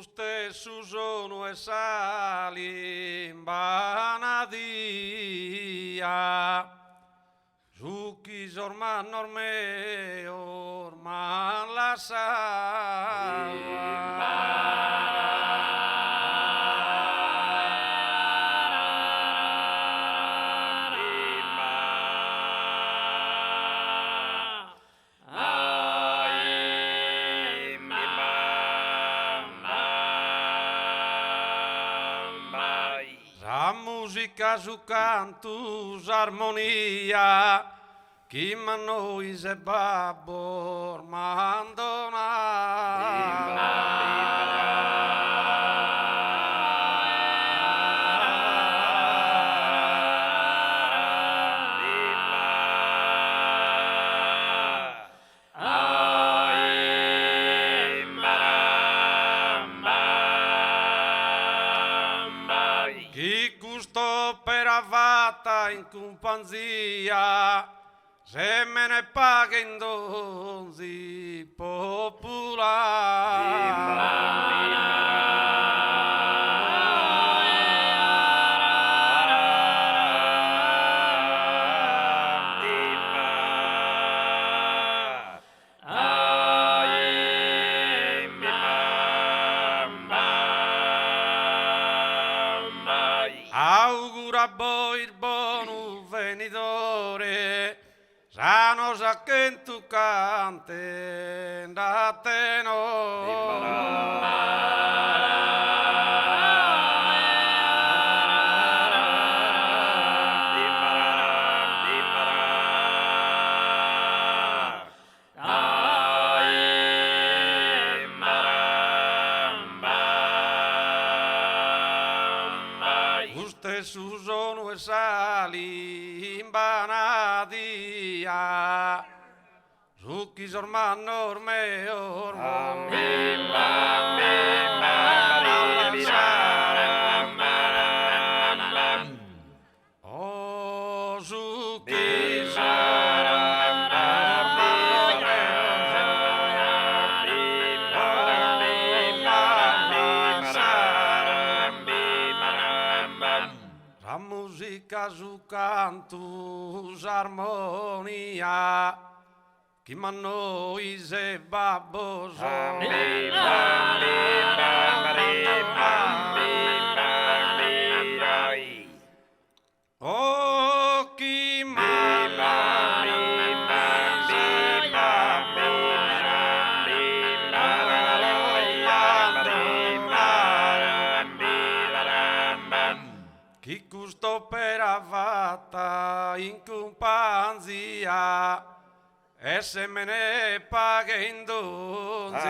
stesso sono e sali in banadia. Su chi orman orme orman la la musica su cantus armonia, chi ma noi se babbo chi gusto per avata in companzia, se me ne paga in donzi augura a voi il buon venitore, sano sa che tu cante da te stesso sono e sali in banadia, su chi orman orme oh su chi la musica su cantus armonia, chi ma noi se babbo oh chi chi gusto per avata in companzia e se me ne paga in donzi